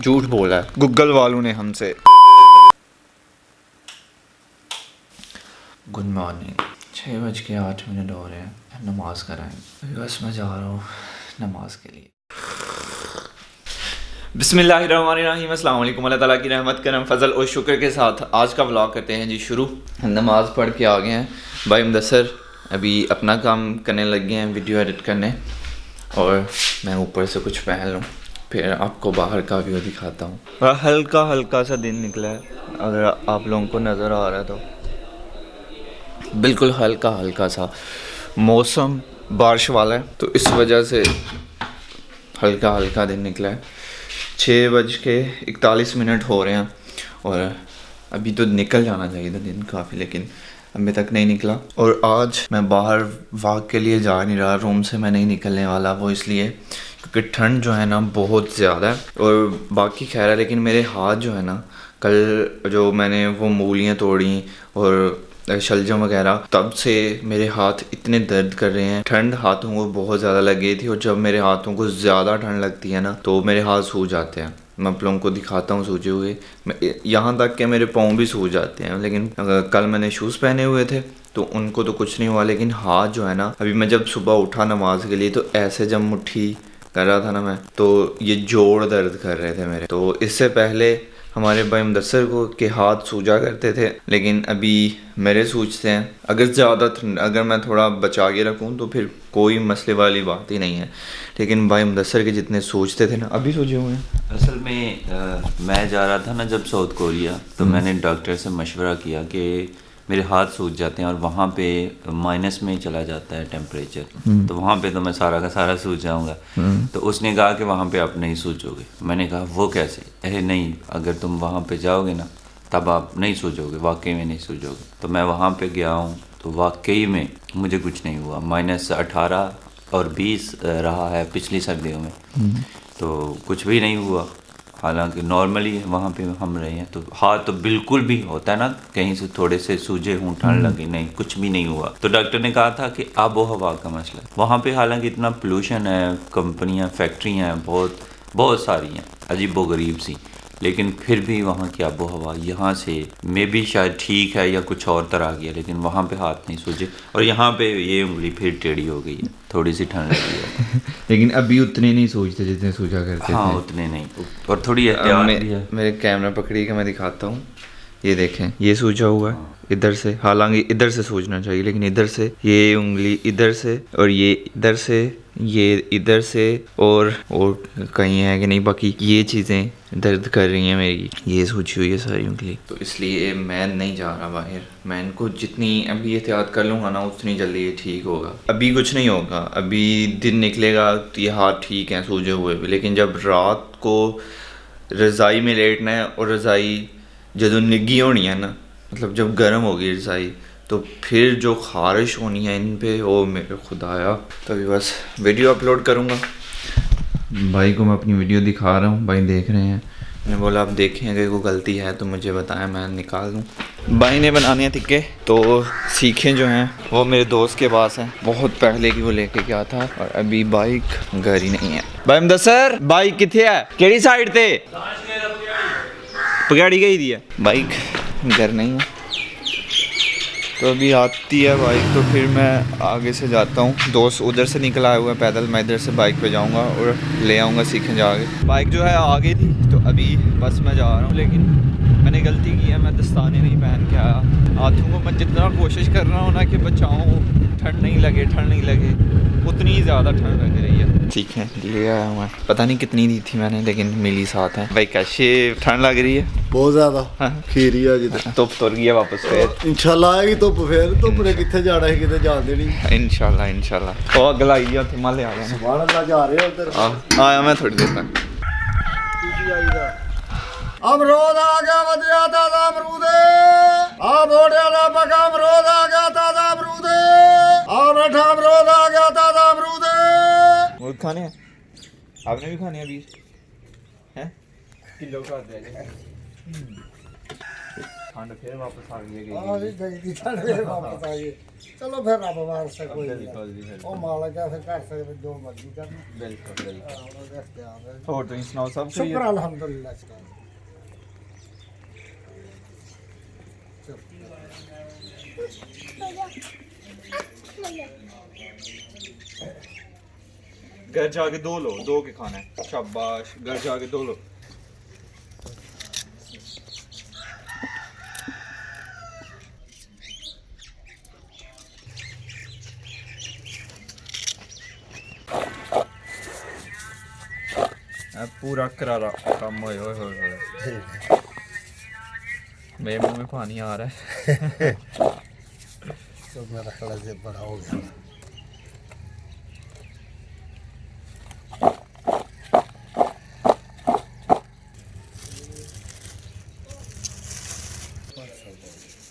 झूठ बोला है गूगल वालों ने हमसे। गुड मॉर्निंग, 6:08 हो रहे हैं, नमाज कराएं। बस मैं जा रहा हूँ नमाज के लिए। बिस्मिल्लाहिर्रहमानिर्रहीम, अस्सलाम वालेकुम। अल्लाह ताला की रहमत, करम, फजल और शुक्र के साथ आज का व्लॉग करते हैं जी शुरू। नमाज़ पढ़ के आ गए हैं। भाई मुदस्सर अभी अपना काम करने लग गए हैं, वीडियो एडिट करने, और मैं ऊपर से कुछ पहन लूँ, फिर आपको बाहर का व्यू दिखाता हूँ। हल्का हल्का सा दिन निकला है, अगर आप लोगों को नज़र आ रहा है तो बिल्कुल हल्का हल्का सा मौसम बारिश वाला है, तो इस वजह से हल्का हल्का दिन निकला है। 6:41 हो रहे हैं और अभी तो निकल जाना चाहिए था दिन काफ़ी, लेकिन अभी तक नहीं निकला। और आज मैं बाहर वॉक के लिए जा नहीं रहा, रूम से मैं नहीं निकलने वाला, वो इसलिए क्योंकि ठंड जो है ना बहुत ज़्यादा है। और बाकी खैर है, लेकिन मेरे हाथ जो है ना, कल जो मैंने वो मूलियाँ तोड़ी और शलजम वगैरह, तब से मेरे हाथ इतने दर्द कर रहे हैं। ठंड हाथों को बहुत ज़्यादा लग गई थी, और जब मेरे हाथों को ज़्यादा ठंड लगती है ना तो मेरे हाथ सूज जाते हैं। मैं आप लोगों को दिखाता हूँ सूजे हुए, यहाँ तक कि मेरे पाँव भी सूज जाते हैं। लेकिन कल मैंने शूज़ पहने हुए थे तो उनको तो कुछ नहीं हुआ, लेकिन हाथ जो है ना, अभी मैं जब सुबह उठा नमाज के लिए तो ऐसे जब मुट्ठी कर रहा था ना मैं, तो ये जोड़ दर्द कर रहे थे मेरे। तो इससे पहले हमारे भाई मुदस्सर को के हाथ सूजा करते थे, लेकिन अभी मेरे सूजते हैं। अगर मैं थोड़ा बचा के रखूँ तो फिर कोई मसले वाली बात ही नहीं है, लेकिन भाई मुदस्सर के जितने सूजते थे ना, अभी सूजे हुए हैं। असल में मैं जा रहा था ना जब साउथ कोरिया, तो मैंने डॉक्टर से मशवरा किया कि मेरे हाथ सूज जाते हैं और वहाँ पे माइनस में चला जाता है टेम्परेचर, तो वहाँ पे तो मैं सारा का सारा सूज जाऊँगा। तो उसने कहा कि वहाँ पे आप नहीं सूजोगे। मैंने कहा वो कैसे? अरे नहीं, अगर तुम वहाँ पे जाओगे ना तब आप नहीं सूजोगे, वाकई में नहीं सूजोगे। तो मैं वहाँ पे गया हूँ तो वाकई में मुझे कुछ नहीं हुआ। -18 और 20 रहा है पिछली सर्दियों में, तो कुछ भी नहीं हुआ। हालांकि नॉर्मली वहाँ पे हम रहे हैं, तो हाथ तो बिल्कुल भी होता है ना कहीं से थोड़े से सूजे हों, ठंड लगी, नहीं कुछ भी नहीं हुआ। तो डॉक्टर ने कहा था कि आबो हवा का मसला है वहाँ पे। हालांकि इतना पोल्यूशन है, कंपनियाँ, फैक्ट्रियाँ बहुत बहुत सारी हैं अजीबो गरीब सी, लेकिन फिर भी वहाँ की आबो हवा यहाँ से मे भी शायद ठीक है या कुछ और तरह की है, लेकिन वहाँ पे हाथ नहीं सूझे। और यहाँ पे ये उंगली फिर टेढ़ी हो गई है, थोड़ी सी ठंड लगी है। लेकिन अभी उतने नहीं सूझते जितने सूझा करते हाँ थे। उतने नहीं, और थोड़ी एहतियात भी है। मेरे कैमरा पकड़ी के मैं दिखाता हूँ, ये देखें, ये सूझा हुआ है इधर से। हालांकि इधर से सूझना चाहिए, लेकिन इधर से, ये उंगली इधर से, और ये इधर से, ये इधर से, और कहीं है कि नहीं, बाकी ये चीज़ें दर्द कर रही हैं मेरी, ये सूझी हुई है सारी उंगली। तो इसलिए मैं नहीं जा रहा बाहर। मैं इनको जितनी अभी एहतियात कर लूँगा ना, उतनी जल्दी ये ठीक होगा। अभी कुछ नहीं होगा, अभी दिन निकलेगा तो ये हाथ ठीक हैं सूझे हुए भी, लेकिन जब रात को रज़ाई में लेटना है, और रज़ाई जो निगी होनी है ना, मतलब जब गर्म होगी रज़ाई, तो फिर जो ख़ारिश होनी है इन पे, ओ मेरे खुदाया। तो अभी बस वीडियो अपलोड करूँगा। भाई को मैं अपनी वीडियो दिखा रहा हूँ, भाई देख रहे हैं। मैंने बोला आप देखें, अगर कोई गलती है तो मुझे बताएं, मैं निकाल दूँ। भाई ने बनाने हैं टिक्के, तो सीखें जो हैं वो मेरे दोस्त के पास हैं, बहुत पहले की वो लेके गया था, और अभी बाइक घर ही नहीं है। भाई मुदस्सर बाइक किथे है, केड़ी साइड ते पकड़ी गई दी है, बाइक घर नहीं है। तो अभी आती है बाइक तो फिर मैं आगे से जाता हूँ। दोस्त उधर से निकल आया हुआ है पैदल, मैं इधर से बाइक पे जाऊँगा और ले आऊँगा सीखें जाके। बाइक जो है आ गई थी, तो अभी बस मैं जा रहा हूँ, लेकिन मैंने गलती की है, मैं दस्ताने नहीं पहन के आया। हाथों को मैं जितना कोशिश कर रहा हूँ ना कि बचाऊँ, ठंड नहीं लगे, उतनी ही ज़्यादा ठंड लग रही है। ठीक है, ले आया हूँ मैं, पता नहीं कितनी दी थी मैंने, लेकिन मिली साथ है। भाई कैसे ठंड लग रही है? बहुत ज़्यादा। हाँ। खीरी है जिधर धुप तुर गई है वापस फिर। इंशाल्लाह आएगी धुप, फिर धुप ने कितने जाना है, कितने जान देनी। इंशाल्लाह। और अगला आई है, मां ले आ गया। सुभान अल्लाह, जा रहे हो उधर। आया मैं थोड़ी देर तक। अमरूद आ गया, वधिया ताजा अमरूद आ बोड़िया दा पका अमरूद आ गया, ताजा अमरूद आ बैठा अमरूद आ गया, ताजा अमरूद। अमरूद खाने हैं? आपने भी खाने अभी हैं? किलो का दे ठंड फिर वापस आ गई है हाँ जी गई थी ठंड फिर वापस आई चलो फिर रब मार से कोई बिल्कुल जी, बिल्कुल। ਉਹ ਮਾਲਕ ਹੈ ਫਿਰ ਕਰ ਸਕਦੇ ਜੋ ਮਰਜ਼ੀ ਕਰਨ बिल्कुल बिल्कुल ਉਹਦੇ ਇਖਤਿਆਰ ਹੈ और तुम सुनाओ सब सही ਸ਼ੁਕਰ है ਅਲਹਮਦੁਲਿਲਾ ਸਰ घर जाके धो लो, धो के खाना है, शाबाश, घर जाके धो लो। पूरा करारा काम होए होए होए होए। मेरे मुंह में पानी आ रहा है। तो मेरा खड़ा से बड़ा हो गया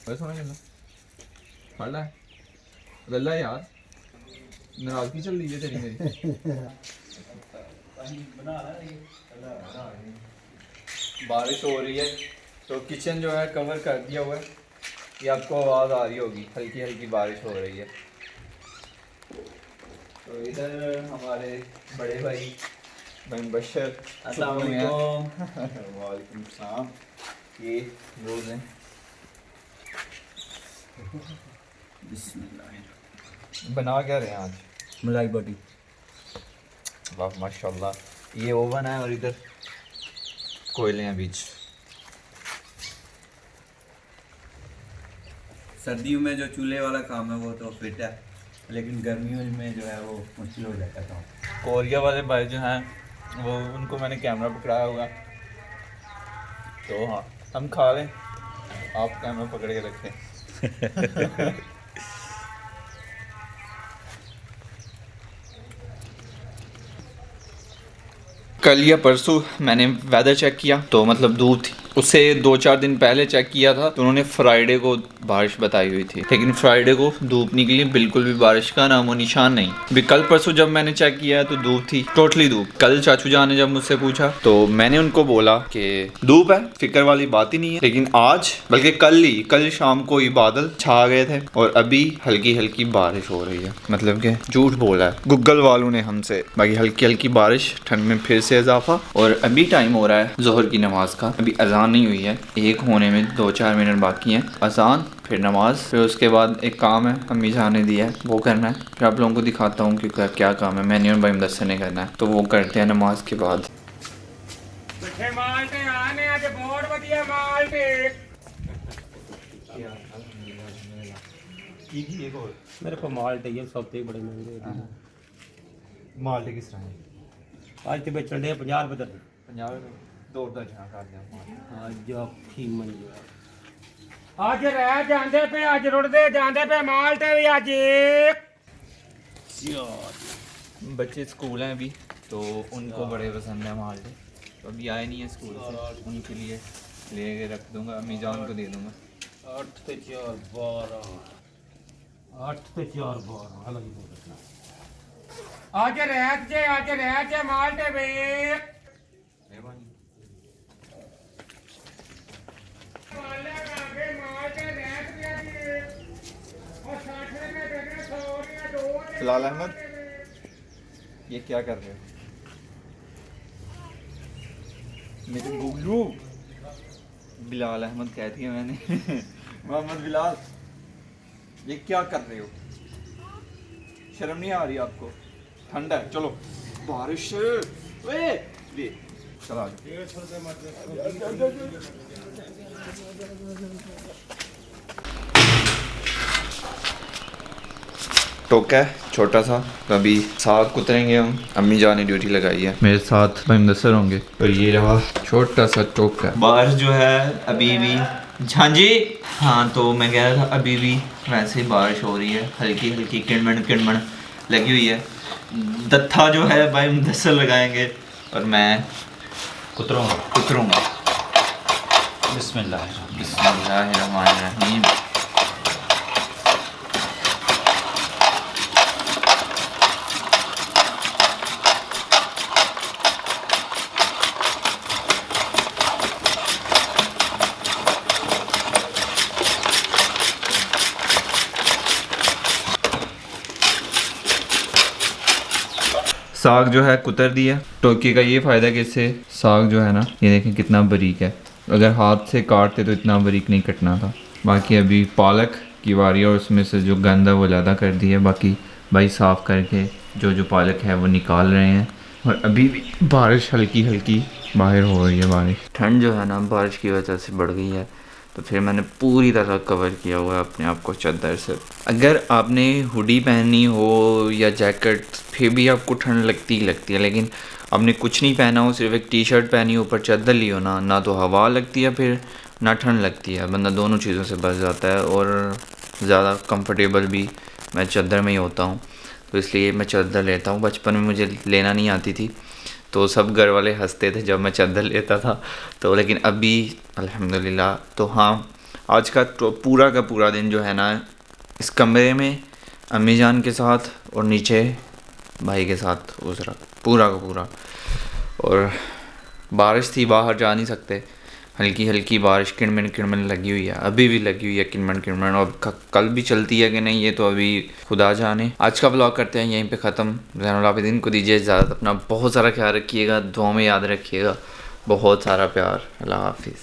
बस होने लगा पढ़ ला गल्ला यार नाराजगी चल रही है तेरी मेरी बारिश हो रही है तो किचन जो है कवर कर दिया हुआ है ये आपको आवाज़ आ रही होगी हल्की हल्की बारिश हो रही है तो इधर हमारे बड़े भाई बशर अस्सलाम वालेकुम। वालेकुम सलाम ये रोज़ हैं बना क्या रहे हैं आज मलाई बोटी। वाह माशाल्लाह ये ओवन है और इधर कोयले हैं बीच सर्दियों में जो चूल्हे वाला काम है वो तो फिट है, लेकिन गर्मियों में जो है वो मुश्किल हो जाता था। कोरिया वाले भाई जो हैं वो उनको मैंने कैमरा पकड़ाया होगा तो हाँ हम खा लें आप कैमरा पकड़ के रखें कल या परसों मैंने वेदर चेक किया तो मतलब धूप थी उससे 2-4 दिन पहले चेक किया था तो उन्होंने फ्राइडे को बारिश बताई हुई थी लेकिन फ्राइडे को धूप निकली बिल्कुल भी बारिश का नामो निशान नहीं। अभी कल परसों जब मैंने चेक किया तो धूप थी टोटली धूप। कल चाचू जान ने जब मुझसे पूछा तो मैंने उनको बोला कि धूप है फिक्र वाली बात ही नहीं है, लेकिन आज बल्कि कल शाम को ही बादल छा गए थे और अभी हल्की हल्की बारिश हो रही है। मतलब कि झूठ बोला है गूगल वालों ने हमसे। बाकी हल्की हल्की बारिश ठंड में फिर से इजाफा और अभी टाइम हो रहा है जोहर की नमाज का। अभी अजान नहीं हुई है, 1 होने में 2-4 मिनट बाकी हैं। अजान फिर नमाज फिर उसके बाद एक काम है अम्मी जान ने दिया है वो करना है। फिर आप लोगों को दिखाता हूँ कि क्या काम है। मैंने और भाई मुदस्सिर ने करना है तो वो करते हैं नमाज के बाद। मेरे को माल्टे ये सब ते बड़े महंगे माल्टे किस तरह है आज ते बेचण दे 50 रुपए दर्जन 50 रुपए दो दर्जन कर दिया आज फीमन जो है ਅੱਜ ਰਹਿ ਜਾਂਦੇ ਪਏ ਅੱਜ ਰੁੜਦੇ ਜਾਂਦੇ ਪਏ ਮਾਲਟੇ ਵੀ ਅੱਜ बच्चे स्कूल हैं अभी तो उनको बड़े पसंद है माल्टे तो अभी आए नहीं है स्कूल से उनके लिए ले के रख दूंगा अम्मी जान को दे दूंगा 8 ਤੇ 4 12 8 ਤੇ 4 12 ਹਲਾ ਜੀ ਬੋਲਣਾ ਅੱਜ ਰਹਿ ਜੇ ਮਾਲਟੇ ਵੇ ਮਾਲੇ ਕਾਂਗੇ ਮਾਲਟੇ ਰਹਿ ਗਿਆ ਜੀ ਉਹ 60 ਰੁਪਏ ਦੇ ਦੇ 100 ਦੀਆਂ ਦੋ ਨੇ फिलहाल अहमद ये क्या कर रहे हो मेरे गुल्लू बिलाल अहमद कह दिया मैंने मोहम्मद बिलाल ये क्या कर रहे हो शर्म नहीं आ रही आपको ठंड है चलो बारिश ओए ये चला टोका है छोटा सा तो अभी साग कुतरेंगे हम। अम्मी जान ने ड्यूटी लगाई है मेरे साथ भाई मुदस्सिर होंगे और ये रहा छोटा सा टोका। बारिश जो है अभी भी झांझी हाँ तो मैं कह रहा था अभी भी वैसे ही बारिश हो रही है हल्की हल्की किणमण लगी हुई है। दत्था जो है भाई मुदस्सिर लगाएंगे और मैं कुतरूँगा। बिस्मिल्लाहिर्रहमानिर्रहीम। साग जो है कुतर दिया। टोकी का ये फ़ायदा है कि इससे साग जो है ना, ये देखें कितना बारीक है, अगर हाथ से काटते तो इतना बारीक नहीं कटना था। बाकी अभी पालक की बारी है और उसमें से जो गंद है वो ज़्यादा कर दी है। बाकी भाई साफ़ करके जो पालक है वो निकाल रहे हैं। और अभी भी बारिश हल्की हल्की बाहर हो रही है। बारिश, ठंड जो है ना बारिश की वजह से बढ़ गई है, तो फिर मैंने पूरी तरह कवर किया हुआ है अपने आप को चादर से। अगर आपने हुडी पहनी हो या जैकेट, फिर भी आपको ठंड लगती ही लगती है, लेकिन आपने कुछ नहीं पहना हो, सिर्फ एक टी शर्ट पहनी हो, ऊपर चादर ली हो ना तो हवा लगती है फिर ना ठंड लगती है। बंदा दोनों चीज़ों से बच जाता है और ज़्यादा कंफर्टेबल भी मैं चादर में ही होता हूँ, तो इसलिए मैं चादर लेता हूँ। बचपन में मुझे लेना नहीं आती थी तो सब घर वाले हंसते थे जब मैं चादर लेता था, तो लेकिन अभी अल्हम्दुलिल्लाह। तो हाँ, आज का तो पूरा का पूरा दिन जो है ना इस कमरे में अम्मी जान के साथ और नीचे भाई के साथ गुजरा, पूरा का पूरा। और बारिश थी, बाहर जा नहीं सकते, हल्की हल्की बारिश किणमिण लगी हुई है, अभी भी लगी हुई है किणमिण। और कल भी चलती है कि नहीं ये तो अभी खुदा जाने। आज का व्लॉग करते हैं यहीं पे ख़त्म। ज़ैनुल आबिदीन को दीजिए इजाज़त। अपना बहुत सारा ख्याल रखिएगा, दुआ में याद रखिएगा। बहुत सारा प्यार। अल्लाह हाफिज़।